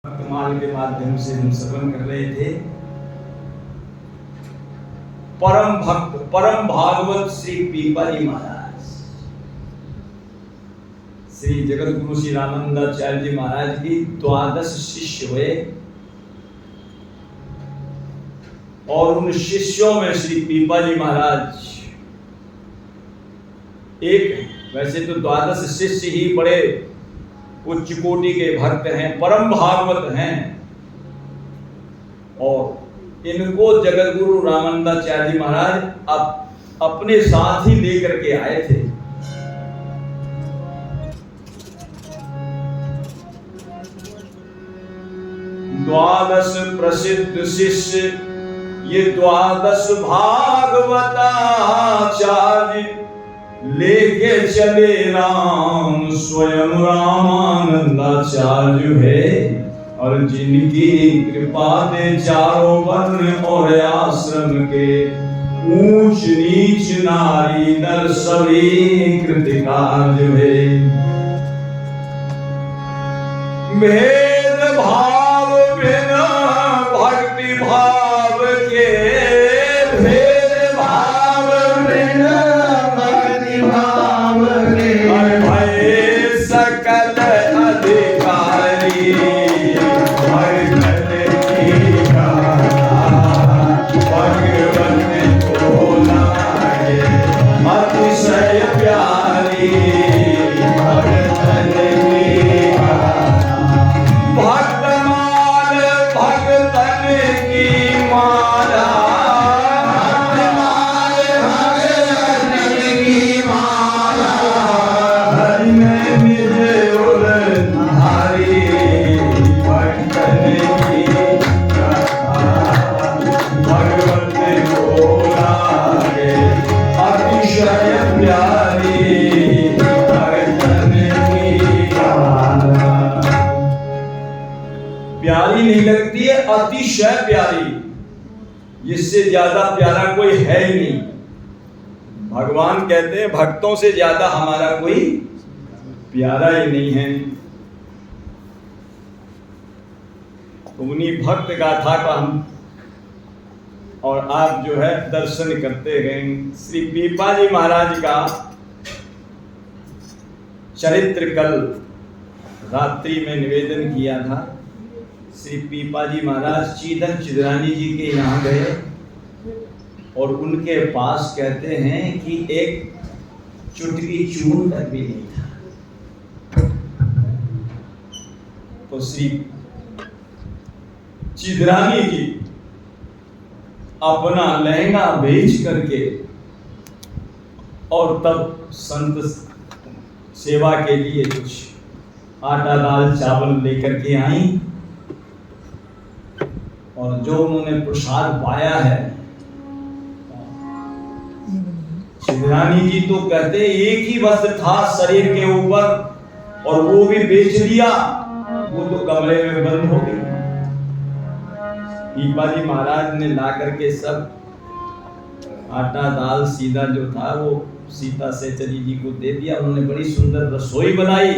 कमाल के माध्यम से हम श्रवण कर रहे थे। परम भक्त परम भागवत श्री पीपली महाराज, श्री जगत गुरु श्री रामानंदाचार्य जी महाराज की 12 शिष्य हुए और उन शिष्यों में श्री पीपली महाराज एक है। वैसे तो 12 शिष्य ही बड़े उच्च कोटि के भक्त हैं, परम भागवत हैं, और इनको जगत गुरु रामानंदाचार्य जी महाराज अपने साथ ही लेकर के आए थे। द्वादश प्रसिद्ध शिष्य, ये 12 भागवताचार्य लेके चले राम, स्वयं रामानंदाचार्य है, और जिनकी कृपा से चारों वर्ण और आश्रम के ऊंच नीच नारी नर सभी कृतिकार्य है। भेद भाव बिना भक्ति भाव के, भेद भाव बिना सकल अधिकारी भगवत को लाए, अतिशय प्यारी भगतन की माला, प्यारी नहीं लगती है, अतिशय प्यारी, इससे ज्यादा प्यारा कोई है ही नहीं। भगवान कहते हैं भक्तों से ज्यादा हमारा कोई प्यारा ही नहीं है। तो उन्हीं भक्त गाथा का हम और आप जो है दर्शन करते गए। श्री पीपाजी महाराज का चरित्र कल रात्रि में निवेदन किया था। श्री पीपाजी महाराज चीदन चिदरानी जी के यहाँ गए और उनके पास कहते हैं कि एक चुटकी चून तक भी नहीं था। तो श्री चिदरानी जी अपना लहंगा बेच करके और तब संत सेवा के लिए कुछ आटा दाल चावल लेकर के आई, और जो उन्होंने प्रसाद पाया है, चिदरानी जी तो कहते एक ही वस्त्र था शरीर के ऊपर और वो भी बेच दिया, वो तो कमरे में बंद हो गई। पीपाजी महाराज ने ला करके सब आटा दाल सीधा जो था वो सीता सेचरी जी को दे दिया। उन्होंने बड़ी सुंदर रसोई बनाई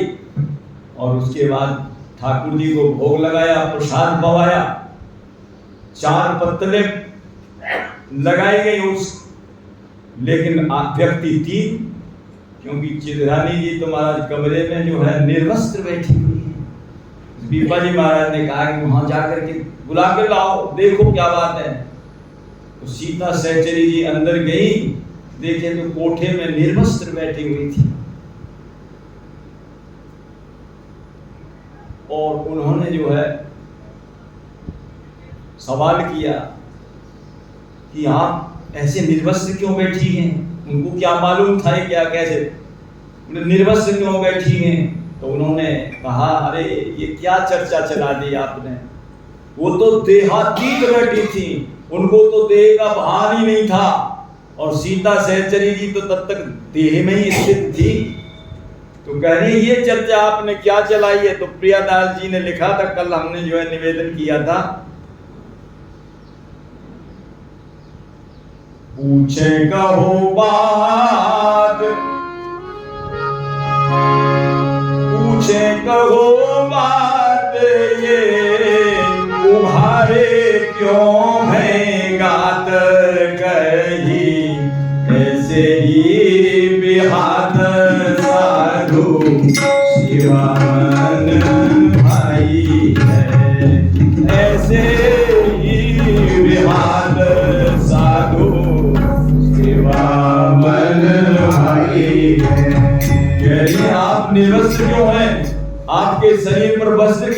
और उसके बाद ठाकुर जी को भोग लगाया, प्रसाद पवाया, 4 पत्तले लगाई गई उस, लेकिन व्यक्ति 3, क्योंकि चिदरानी जी तो महाराज कमरे में जो है निर्वस्त्र बैठी हुई है। पीपाजी महाराज ने कहा कि वहां जाकर के बुला के लाओ, देखो क्या बात है। तो सीता सहचरी जी अंदर गई, देखे तो कोठे में निर्वस्त्र बैठी हुई थी, और उन्होंने जो है सवाल किया कि आप ऐसे निर्वस्त्र क्यों बैठी हैं। उनको क्या मालूम था क्या कैसे निर्वस्त्र क्यों बैठी हैं। तो उन्होंने कहा अरे ये क्या चर्चा चला दी आपने, वो तो देहातीत बैठी थी, उनको तो देह का भान ही नहीं था, और सीता सहचरी जी तो तब तक देह में ही स्थित थी। तो कह रही ये चर्चा आपने क्या चलाई है। तो प्रियादास जी ने लिखा था, कल हमने जो है निवेदन किया था, पूछे कहो बात, पूछे कहो बात ये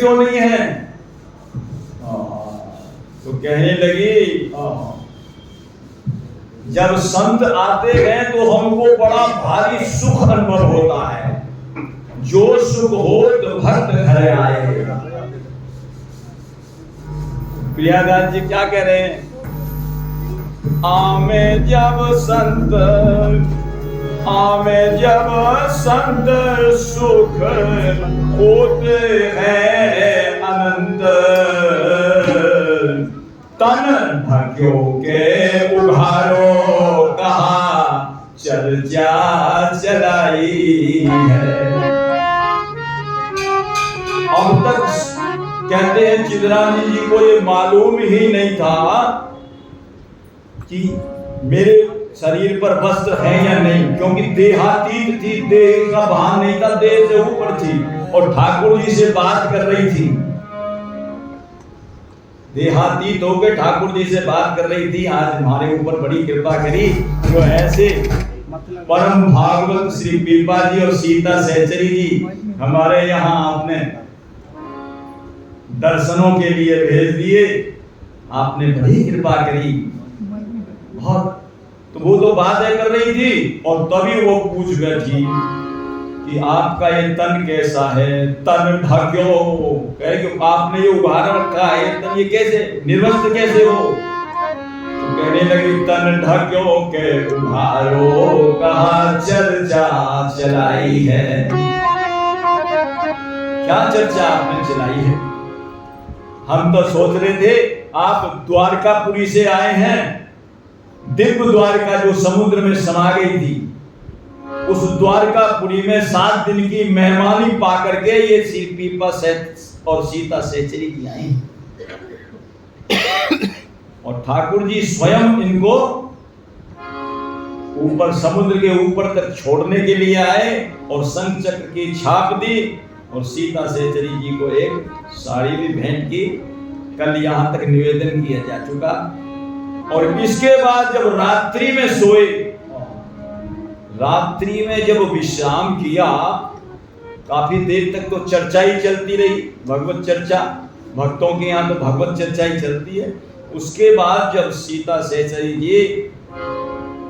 क्यों नहीं है? तो कहने लगी जब संत आते हैं तो हमको बड़ा भारी सुख अनुभव होता है। जो सुख हो तो भक्त घर आए। प्रियादास जी क्या कह रहे हैं? आमे जब संत सुख होते हैं अनंत, तन ढक्यों के उघारो कहा चर्चा चलाई है। अब तक कहते हैं चिदरानी जी को ये मालूम ही नहीं था कि मेरे शरीर पर वस्त्र है या नहीं, क्योंकि देहातीत थी, देह का भान नहीं था, देह से ऊपर थी और ठाकुर जी से बात कर रही थी। देहातीत होकर ठाकुर जी से बात कर रही थी। आज हमारे ऊपर बड़ी कृपा करी जो ऐसे परम भागवत श्री पीपा जी और सीता सहचरी जी हमारे यहाँ आपने दर्शनों के लिए भेज दिए। आपने बड़ी कृपा करी बहुत। तो वो तो बातें कर रही थी और तभी वो पूछ बैठी कि आपका ये तन कैसा है? तन ढक्यो, कहे कि आपने ये उभार रखा है तन, ये कैसे निर्वस्त्र कैसे हो? तो कहने लगी तन ढक्यो के उभारो कहा चर्चा चलाई है। क्या चर्चा आपने चलाई है? हम तो सोच रहे थे आप द्वारकापुरी से आए हैं, दिव्य द्वारका जो समुद्र में समा गई थी, उस द्वारकापुरी में 7 दिन की मेहमानी पा करके ये श्री पीपा और सीता सहचरी की आई और ठाकुर जी स्वयं इनको ऊपर समुद्र के ऊपर तक छोड़ने के लिए आए और शंख चक्र की छाप दी और सीता सहचरी जी को एक साड़ी भी भेंट की। कल यहाँ तक निवेदन किया जा चुका। और इसके बाद जब रात्रि में सोए, रात्रि में जब विश्राम किया, काफी देर तक तो चर्चा ही चलती रही, भगवत चर्चा। भक्तों के यहाँ तो भगवत चर्चा ही चलती है। उसके बाद जब सीता सहचरी जी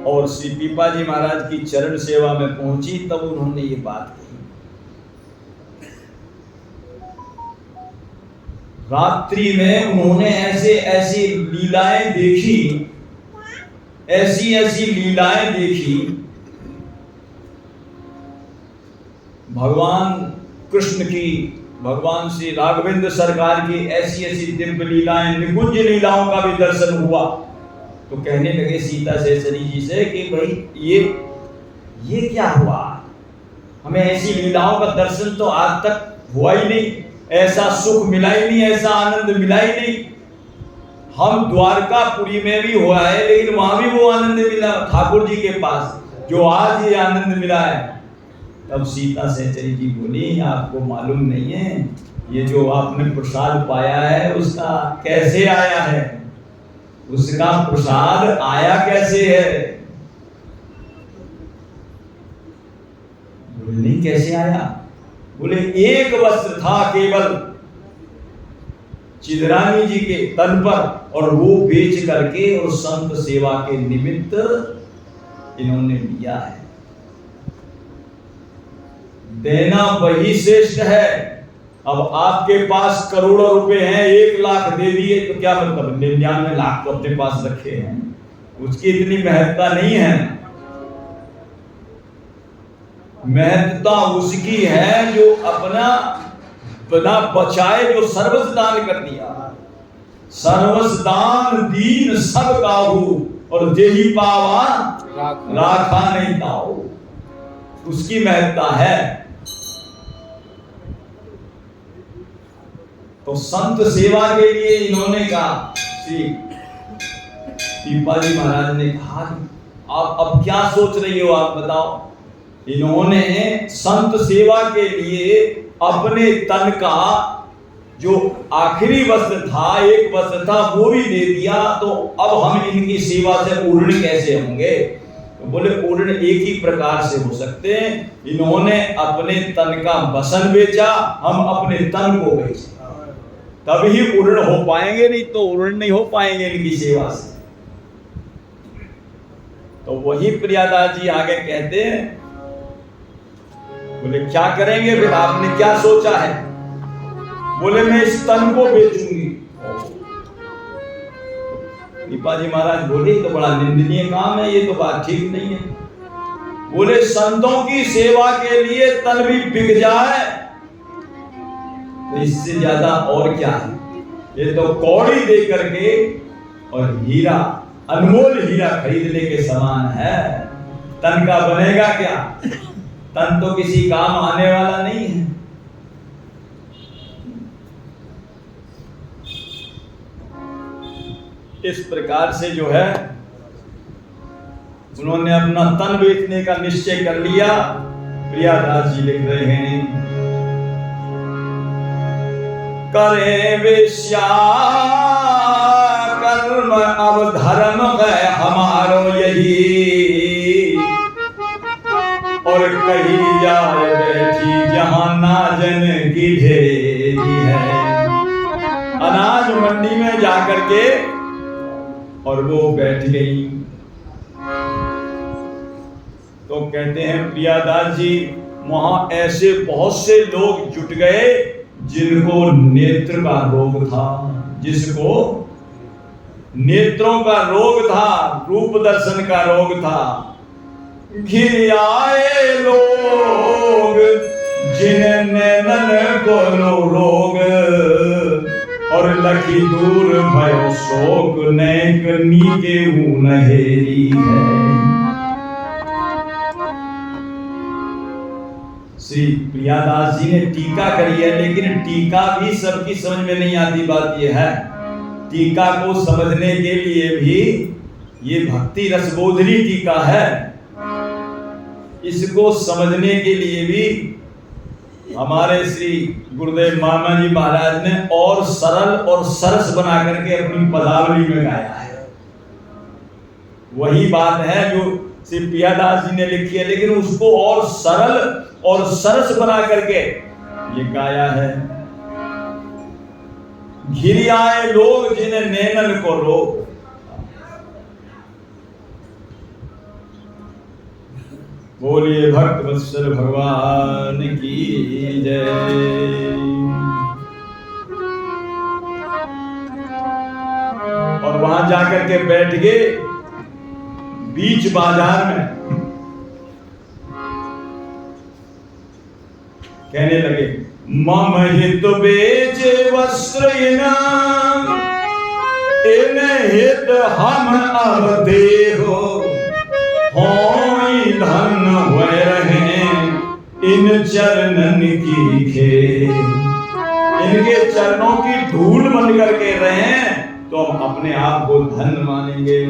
और श्री पीपा जी महाराज की चरण सेवा में पहुंची, तब उन्होंने ये बात कही। रात्रि में उन्होंने ऐसी लीलाएं देखी, ऐसी लीलाएं देखी। भगवान कृष्ण की, भगवान श्री राघवेंद्र सरकार की ऐसी दिव्य लीलाएं, निकुंज लीलाओं का भी दर्शन हुआ। तो कहने लगे सीता सहचरी जी से कि भाई ये क्या हुआ? हमें ऐसी लीलाओं का दर्शन तो आज तक हुआ ही नहीं, ऐसा सुख मिला ही नहीं, ऐसा आनंद मिला ही नहीं। हम द्वारकापुरी में भी हुआ है, लेकिन वहां भी वो आनंद मिला ठाकुर जी के पास जो आज ये आनंद मिला है। तब सीता सहचरी जी बोली, आपको मालूम नहीं है ये जो आपने प्रसाद पाया है उसका कैसे आया है? उसका प्रसाद आया कैसे है? बोले नहीं, कैसे आया? बोले एक वस्त्र था केवल चिदरानी जी के तन पर और वो बेच करके और संत सेवा के निमित्त इन्होंने लिया है। देना वही श्रेष्ठ है। अब आपके पास करोड़ों रुपए हैं, 1 लाख दे दिए तो क्या मतलब? 99 लाख तो अपने पास रखे हैं, उसकी इतनी महत्ता नहीं है। महत्ता उसकी है जो अपना बिना बचाए जो सर्वस्व दान कर दिया। सर्वस्व दान दीन सब काहू और जेही पावा राखा नहीं ताऊ, उसकी महत्ता है। तो संत सेवा के लिए इन्होंने कहा, श्री पीपा जी महाराज ने कहा आप अब क्या सोच रही हो, आप बताओ। इन्होंने संत सेवा के लिए अपने तन का जो आखिरी वस्त्र था, एक वस्त्र था, वो भी दे दिया। तो अब हम इनकी सेवा से पूर्ण कैसे होंगे? तो बोले पूर्ण एक ही प्रकार से हो सकते हैं। इन्होंने अपने तन का वसन बेचा, हम अपने तन को बेचे। तभी उर्ण हो पाएंगे, नहीं तो उर्ण नहीं हो पाएंगे इनकी सेवा से। तो वही प्रियादास जी आगे कहते हैं, बोले क्या करेंगे फिर, आपने क्या सोचा है? बोले मैं इस तन को बेचूंगी। दीपा जी महाराज बोले तो बड़ा निंदनीय काम है, ये तो बात ठीक नहीं है। बोले संतों की सेवा के लिए तन भी बिक जाए तो इससे ज्यादा और क्या है? ये तो कौड़ी दे करके और हीरा, अनमोल हीरा खरीदने के समान है। तन का बनेगा क्या? तन तो किसी काम आने वाला नहीं है। इस प्रकार से जो है उन्होंने अपना तन बेचने का निश्चय कर लिया। प्रियादास जी लिख रहे हैं, करे वेश्या कर्म अब धर्म है हमारो यही, और कही जाए बैठी जहां नाजन की ढेरी है। अनाज मंडी में जाकर के और वो बैठ गई। तो कहते हैं प्रियादास जी, वहां ऐसे बहुत से लोग जुट गए जिनको नेत्र का रोग था, जिसको नेत्रों का रोग था, रूप दर्शन का रोग था। घिर आए लोग जिन नैनन को रोग, और लखी दूर भयो शोक नैक नीके नहेरी है। श्री प्रियादास जी ने टीका करी है, लेकिन टीका भी सबकी समझ में नहीं आती। बात यह है, टीका को समझने के लिए भी ये भक्ति रसबोधनी टीका है। इसको समझने के लिए भी हमारे श्री गुरुदेव मामा जी महाराज ने और सरल और सरस बना करके अपनी पदावली में गाया है। वही बात है जो श्री प्रियादास जी ने लिखी है, लेकिन उसको और सरल और सरस बना करके ये गाया है। घिर आए लोग जिन्हें नैनन को रोग, बोलिए भक्त वत्सल भगवान की जय। और वहां जाकर के बैठ गए बीच बाजार में, कहने लगे मम हित बेचे वस्त्र इन हित हम अब देहो, होई धन हुए रहे इन चरणन की खे। इनके चरणों की धूल बन करके रहे तो हम अपने आप को धन मानेंगे।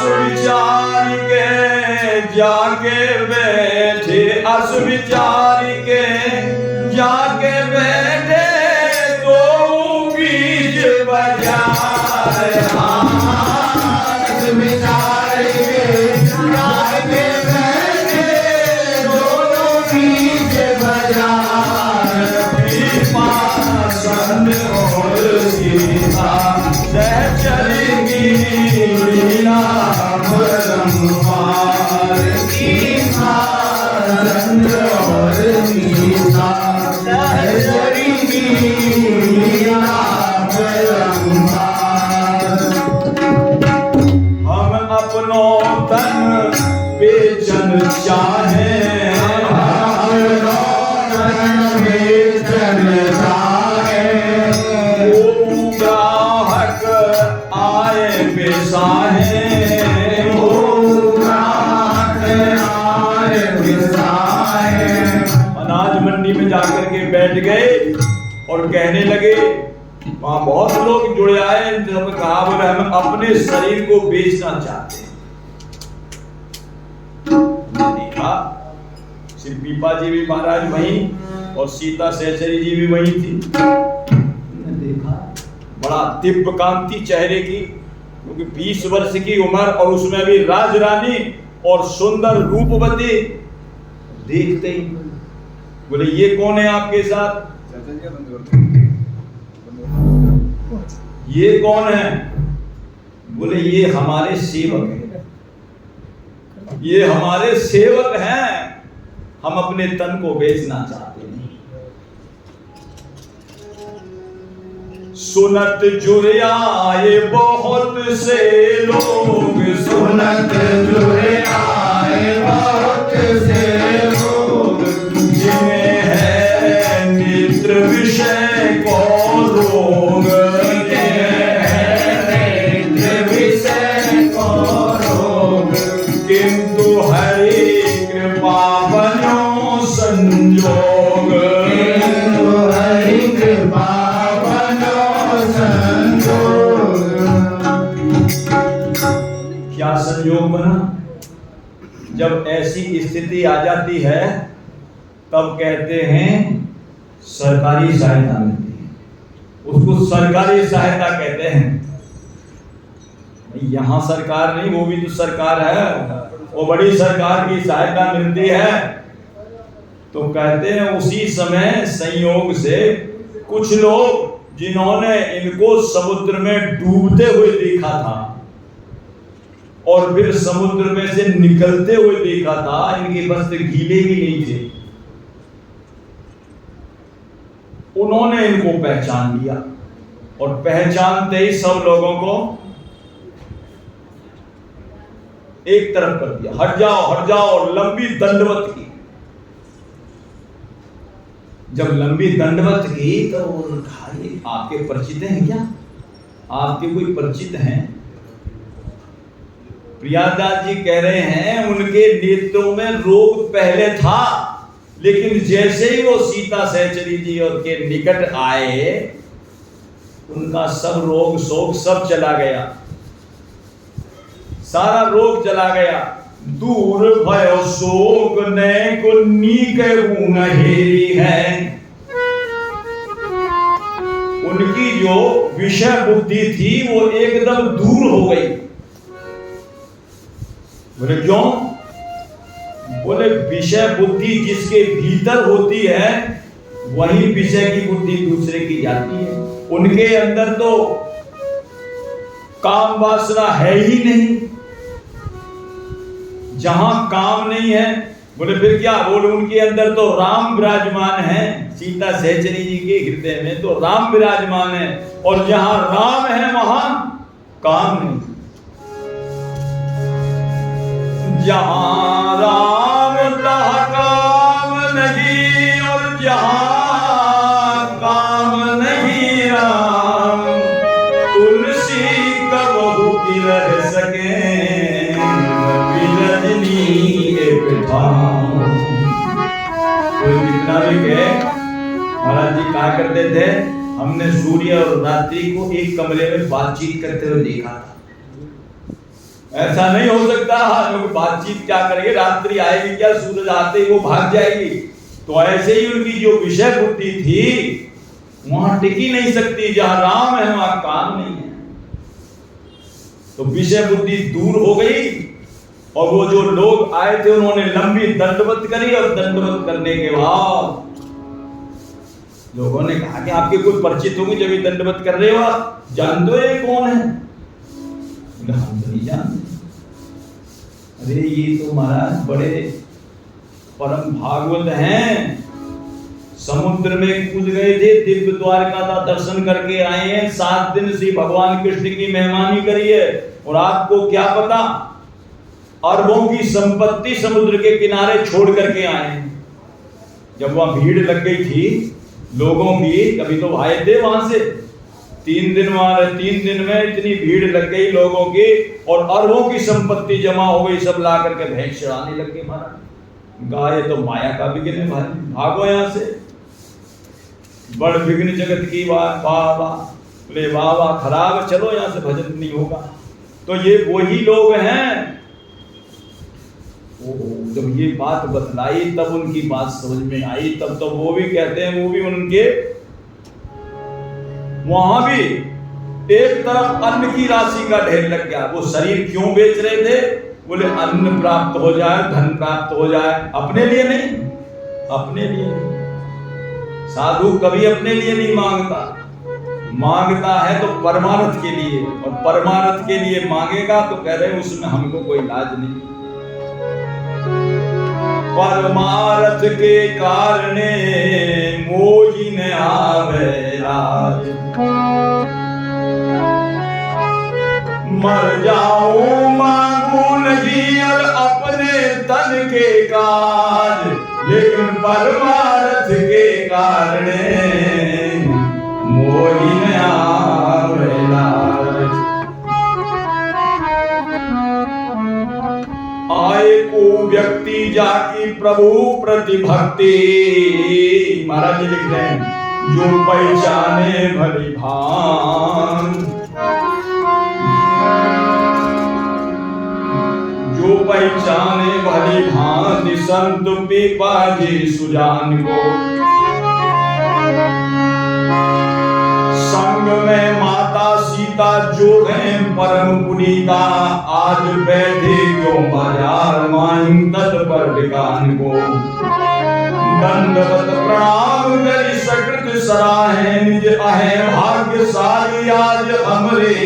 विचार के जाके बैठे, अस विचार के जाके बैठे तो बीज बजाए। अस विचार के जाके बैठे तो बीज बजाए। पासन और सीता सहचरेगी लीला परम्पार की पासन और सीता सहचरेगी लीला परम्पार। हम अपनों तन बेचन चाहे, अनाज मंडी में जाकर के बैठ गए और कहने लगे, वहां बहुत लोग जुड़े आए, जब कहा बोले हम अपने शरीर को बेचना चाहते हैं। देखा श्री पीपा जी भी महाराज वहीं और सीता सहचरी जी भी वहीं थी। देखा बड़ा दिव्य कांति चेहरे की, क्योंकि 20 वर्ष की उम्र और उसमें भी राजरानी और सुंदर रूपवती। देखते ही बोले ये कौन है आपके साथ? ये कौन है? बोले ये हमारे सेवक हैं, ये हमारे सेवक हैं, हम अपने तन को बेचना चाहते हैं। सुनत जुरे आए बहुत से लोग, सुनत जुरे आए बहुत से लोग, जिन्हें है नेत्र विषय को रोग, किंतु हरि कृपा बनो संजोग, किंतु हरि कृपा बनो संजोग। क्या संयोग बना? जब ऐसी स्थिति आ जाती है तब कहते हैं सरकारी सहायता मिलती है, उसको सरकारी सहायता कहते हैं। यहाँ सरकार नहीं, वो भी तो सरकार है, वो बड़ी सरकार की सहायता मिलती है। तो कहते हैं उसी समय संयोग से कुछ लोग जिन्होंने इनको समुद्र में डूबते हुए देखा था और फिर समुद्र में से निकलते हुए देखा था, इनके वस्त्र गीले भी नहीं थे, उन्होंने इनको पहचान लिया और पहचानते ही सब लोगों को एक तरफ कर दिया, हट जाओ, और लंबी दंडवत की। जब लंबी दंडवत की तो आपके परिचित हैं क्या? आपके कोई परिचित हैं? प्रियादास जी कह रहे हैं उनके नेत्रों में रोग पहले था, लेकिन जैसे ही वो सीता सहचरी जी और के निकट आए उनका सब रोग शोक सब चला गया, सारा रोग चला गया। दूर भयो शोक ने को नीक हेरी है। उनकी जो विषय बुद्धि थी वो एकदम दूर हो गई। बोले क्यों? बोले विषय बुद्धि जिसके भीतर होती है वही विषय की बुद्धि दूसरे की जाती है। उनके अंदर तो काम वासना है ही नहीं। जहां काम नहीं है, बोले फिर क्या? बोले उनके अंदर तो राम विराजमान है, सीता सहचरी जी के हृदय में तो राम विराजमान है, और जहां राम है वहां काम नहीं। जहां राम तहाँ काम नहीं, और जहां काम नहीं राम, तुलसी कबहू की रह सके कोई कितना भी कहे। महाराज जी कहा करते थे हमने सूर्य और रात्रि को एक कमरे में बातचीत करते हुए देखा था। ऐसा नहीं हो सकता, लोग बातचीत क्या करेंगे, रात्रि आएगी क्या, सूरज आते ही वो भाग जाएगी। तो ऐसे ही उनकी जो विषय बुद्धि थी वहां टिकी नहीं सकती। जहां राम है वहां काम नहीं है। तो विषय बुद्धि दूर हो गई, और वो जो लोग आए थे उन्होंने लंबी दंडवत करी, और दंडवत करने के बाद लोगों ने कहा कि आपके कोई परिचित होंगे जब ये दंडवत कर रहे हो, आप जानते हो ये कौन है? हम तो नहीं जानते। अरे ये तो महाराज बड़े परम भागवत हैं, समुद्र में कूद गए थे, दिव्य द्वारका का दर्शन करके आए हैं, 7 दिन से भगवान कृष्ण की मेहमानी करी है, और आपको क्या पता अरबों की संपत्ति समुद्र के किनारे छोड़ करके आए हैं। जब वहां भीड़ लग गई थी लोगों की, कभी तो आए थे वहां से, 3 दिन वहां रहे, 3 दिन में इतनी भीड़ लग गई लोगों की, और अरबों की संपत्ति जमा हो गई, सब ला करके भैंस चढ़ाने लग गए। महाराज गाय तो माया का विघ्न है, भागो यहां से, बड़ विघ्न जगत की वाह वाह वाह, बोले वाह वाह खराब, चलो यहां से, भजन नहीं होगा। तो ये वही लोग हैं। जब ये बात बतलाई तब उनकी बात समझ में आई, तब तो वो भी कहते हैं, वो भी उनके वहां भी एक तरफ अन्न की राशि का ढेर लग गया। वो शरीर क्यों बेच रहे थे? बोले अन्न प्राप्त हो जाए, धन प्राप्त हो जाए, अपने लिए नहीं, अपने लिए नहीं। साधु कभी अपने लिए नहीं मांगता, मांगता है तो परमार्थ के लिए, और परमार्थ के लिए मांगेगा तो कह रहे हैं उसमें हमको कोई लाज नहीं। परमार्थ के कारणे मोही न आवे लाज, मर जाऊं मांगू नहीं और अपने तन के काज, लेकिन परमार्थ के कारणे मोही न आवे लाज। आए को व्यक्ति जाकी प्रभु प्रति भक्ति, महाराज जी लिख रहे हैं, जो पहचाने भली भान, जो पहचाने भली भांति संत पिपाजी सुजान को, संग में माता सीता जो हैं परम पुनीता, आज बैठे क्यों बाजार माइन तत्पर विकान को। दंडवत प्रणाम करी सकृत सराहे, निज अहे भाग्यशाली आज हमरे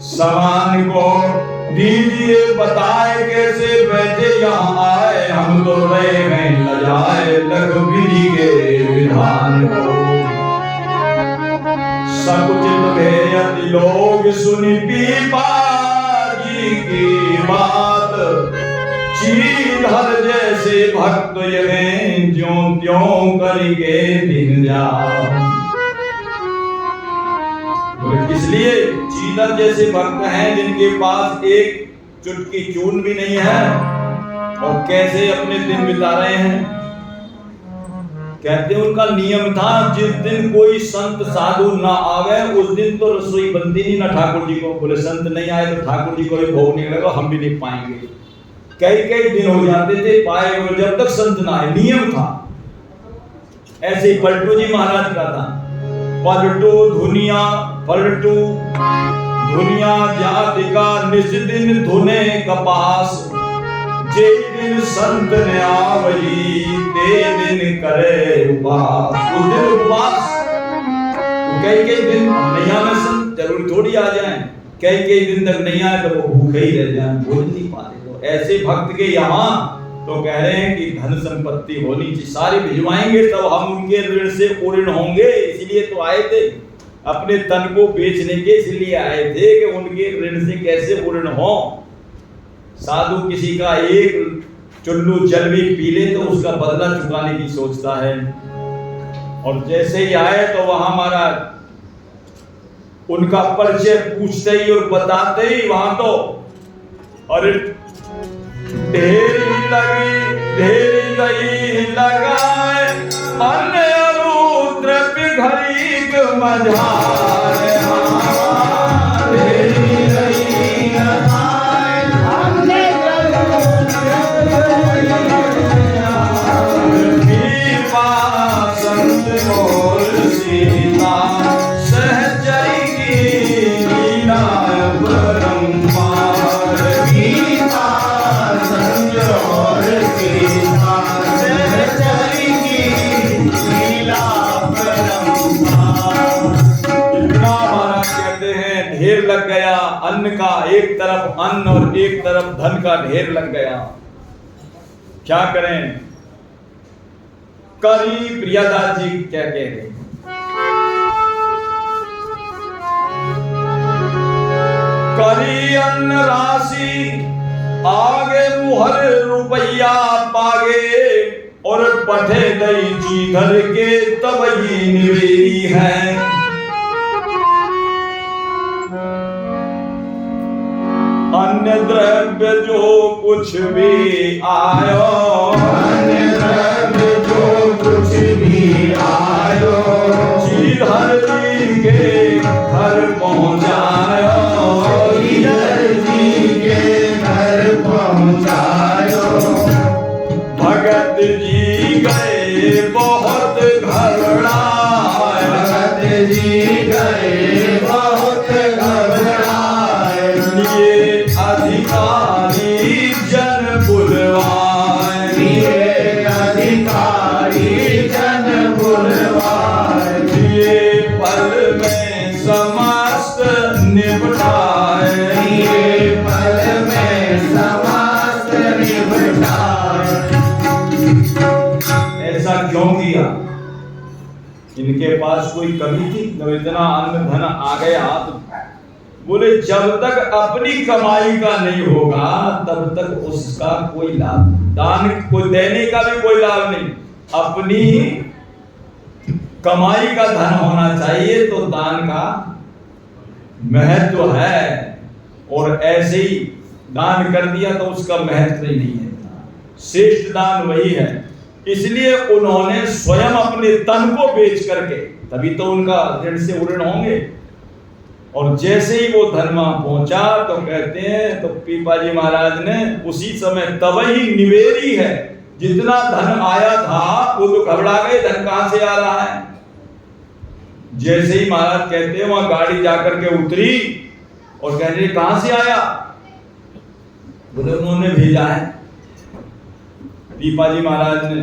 समान को। दीजिए बताए कैसे बैठे यहाँ आए, हम तो रहे हैं लजाए लग विधि के विधान को। सकुचित भेयति लोग सुनी पीपाजी की बात, चीधर जैसे भक्त ये ज्यों त्यों करके दिन जा। इसलिए चीदर जैसे भक्त हैं जिनके पास एक चुटकी चून भी नहीं है, और कैसे अपने दिन बिता रहे हैं। कहते हैं उनका नियम था, जिस दिन कोई संत साधु ना आवे उस दिन तो रसोई बनती नहीं ना ठाकुर जी को। बोले संत नहीं आए तो ठाकुर जी को भी भोग नहीं लगेगा, हम भी नहीं पाएंगे। कई कई दिन हो जाते थे पाए हुए जब तक संत ना आए, नियम था। ऐसे ही पलटू जी महाराज का था, पलटू दुनिया पलटू दुनिया जाति का निज दिन धुने कपास, जे दिन संत ने आवई ते दिन करे उपवास। उस दिन उपवास तो कई दिन नहीं आवे संत, जरूर थोड़ी आ जाए, कई दिन तक नहीं आए तो वो भूखे ही रह जाए, भोजन नहीं पाते। तो ऐसे भक्त के यहाँ तो कह रहे हैं कि धन संपत्ति होनी चाहिए, सारी भिजवाएंगे तब हम उनके ऋण से पूर्ण होंगे। इसलिए तो आए थे, अपने तन को बेचने के इसलिए आए थे कि उनके ऋण से कैसे पूर्ण हो। साधु किसी का एक चुल्लू जल भी पी ले तो उसका बदला चुकाने की सोचता है, और जैसे ही आए तो वहां हमारा उनका परिचय पूछते ही और बताते ही वहां तो अरे ढेरी लगी लगाए अन्य रुद्र पिघरीक मझारे। ढेरी लगी लगाए अन्य कृपा संत और सीता सहचरी की लीला परंपार। गीता संत और सीता सहचरी की लीला परंपार। इतना महाराज कहते हैं ढेर लग गया अन्न का, एक तरफ अन्न और एक तरफ धन का ढेर लग गया। क्या करें? करी प्रियदास जी क्या कह रहे, करी अन्न राशि आगे मुहर रुपया पागे, और पठे दई चीधर के तब ही निवेदी है। अन्य द्रव्य जो कुछ भी आयो, अन्य द्रव्य जो कुछ भी आयो, चीधर जी के घर पहुँचायो, चीधर जी के घर पहुँचायो। भगत जी गए बहुत घबराए, भगत जी गए बहुत ऐसा क्यों किया? इनके पास कोई कमी थी? जब इतना अन्न धन आ गया तो बोले जब तक अपनी कमाई का नहीं होगा तब तक उसका कोई लाभ, दान को देने का भी कोई लाभ नहीं। अपनी कमाई का धन होना चाहिए तो दान का महत्व है, और ऐसे ही दान कर दिया तो उसका महत्व ही नहीं है। श्रेष्ठ दान वही है। इसलिए उन्होंने स्वयं अपने तन को बेच करके, तभी तो उनका ऋण से ऋण होंगे। और जैसे ही वो धन वहां पहुंचा तो कहते हैं, तो पीपा जी महाराज ने उसी समय तब ही निवेरी है, जितना धन आया था वो तो घबरा गए, धन कहां से आ रहा है। जैसे ही महाराज कहते हैं वहां गाड़ी जाकर के उतरी और कह रहे कहां से आया, बोले उन्होंने भेजा है। पीपा जी महाराज ने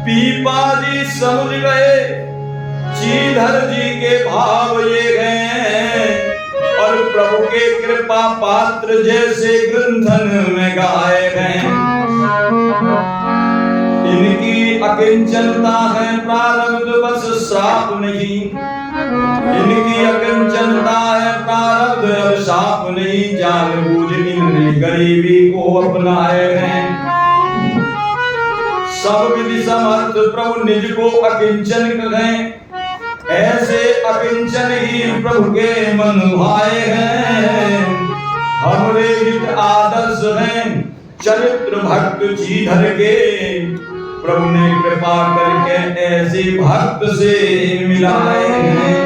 पीपा जी समझ गए श्रीधर जी के भाव ये गए, और प्रभु के कृपा पात्र जैसे ग्रंथन में गाए गए। इनकी अकिंचनता है प्रारब्ध बस श्राप नहीं, इनकी अकिंचनता है प्रारब्ध अब शाप नहीं। जानबूझ इनने गरीबी को अपनाए हैं, सब विधि समर्थ प्रभु निज को अकिंचन कहें। ऐसे अकिंचन ही प्रभु के मन भाए हैं, हमरे हित आदर्श हैं चरित्र भक्त श्रीधर के। प्रभु ने कृपा करके ऐसे भक्त से मिलाए हैं।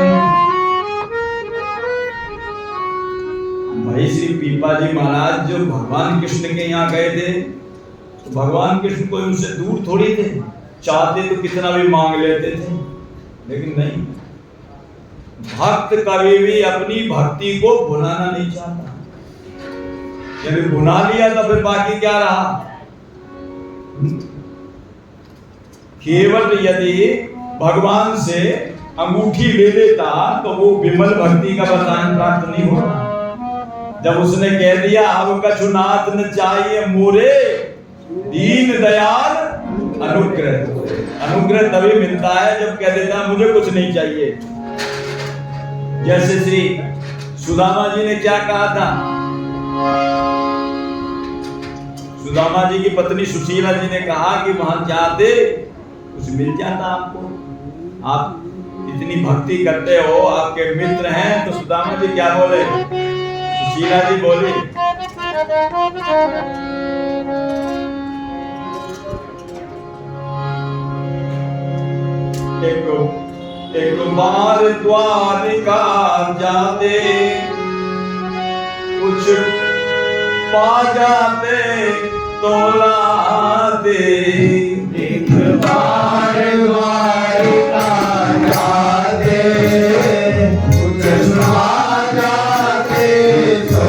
भाई श्री पीपा जी महाराज जो भगवान कृष्ण के यहाँ गए थे, तो भगवान कृष्ण कोई उनसे दूर थोड़ी थे, चाहते तो कितना भी मांग लेते थे, लेकिन नहीं। भक्त कभी भी अपनी भक्ति को भुलाना नहीं चाहता। यदि भुला लिया तो फिर बाकी क्या रहा। केवल यदि भगवान से अंगूठी ले लेता तो वो विमल भक्ति का वरदान प्राप्त नहीं होता। जब उसने कह दिया अब कछुनाथ न चाहिए मोरे, दीन दयाल अनुग्रह। अनुग्रह तभी मिलता है जब कह देता मुझे कुछ नहीं चाहिए। जैसे श्री सुदामा जी ने क्या कहा था, सुदामा जी की पत्नी सुशीला जी ने कहा कि वहां जाते कुछ मिल जाता आपको, आप इतनी भक्ति करते हो, आपके मित्र हैं। तो सुदामा जी क्या बोले, सुशीला जी बोली एक बार द्वारिका जाते कुछ पा जाते तो लाते। एक बार द्वारिका जाते कुछ पा जाते तो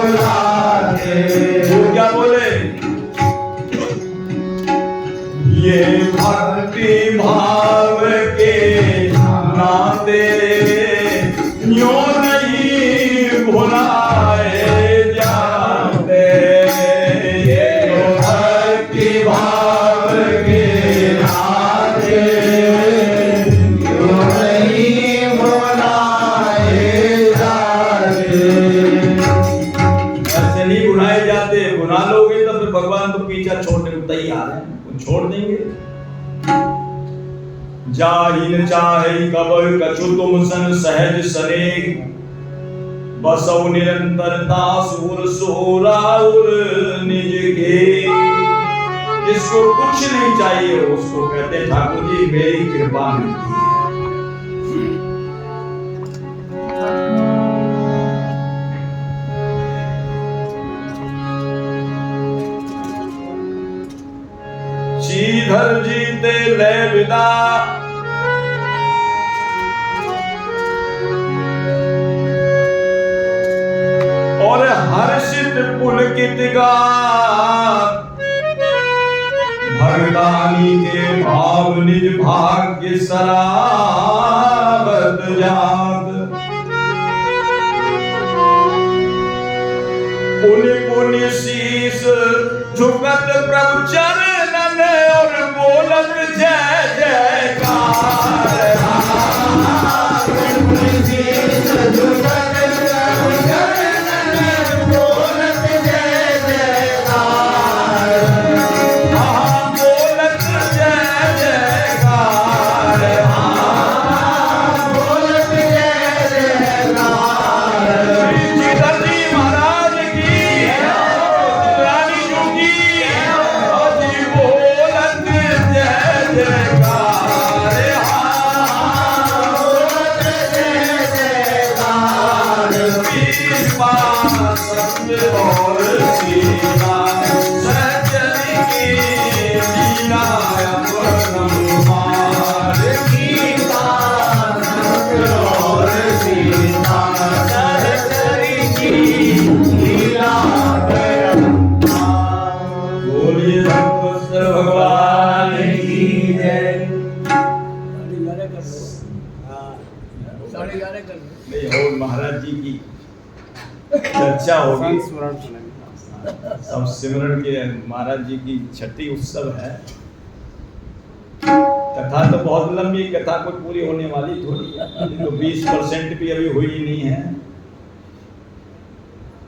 लाते। वो क्या बोले, ये भक्ति भाव के नाते यूं नहीं भुलाए जाते। ये भक्ति भाव के नाते यूं नहीं भुलाए जाते। ऐसे नहीं भुलाए जाते। भुला लोगे तो फिर भगवान तो पीछा छोड़ने को तैयार है, छोड़ देंगे। जाहिन चाहे कबर कछु तुम सन सहज सनेह, बसौ निरंतरता सुर सोराउर निज के। जिसको कुछ नहीं चाहिए उसको कहते ठाकुर जी मेरी कृपा मिलती है। श्रीधर जी ते ले विदा, और हर्षित पुलकित गात, भगतानी के भाव निज भाग्य सरावत जात। पुनि पुनि शीस झुकत प्रभु चरणन और बोलत जय जयकार। पुनि शीस झुकत प्रभु चरणन बोलत जय जयकार। बोलत जय जयकार। बोलत जय जयकार। श्री जी महाराज की रानी जी की जी बोलत जय जयकार। बोलत जय जयकार। कृपा सत्य और सीमा सच्चरी की लीला अपरंपार। कृपा सत्य और सीमा सहचरी की लीला अपरंपार। बोलिए रामकृष्ण भगवान की जय। नहीं और महाराज जी की चर्चा होगी। अब सिमरन के महाराज जी की छठी उत्सव है। कथा तो बहुत लंबी, कथा कोई पूरी होने वाली थोड़ी है, तो 20% भी अभी हुई नहीं है।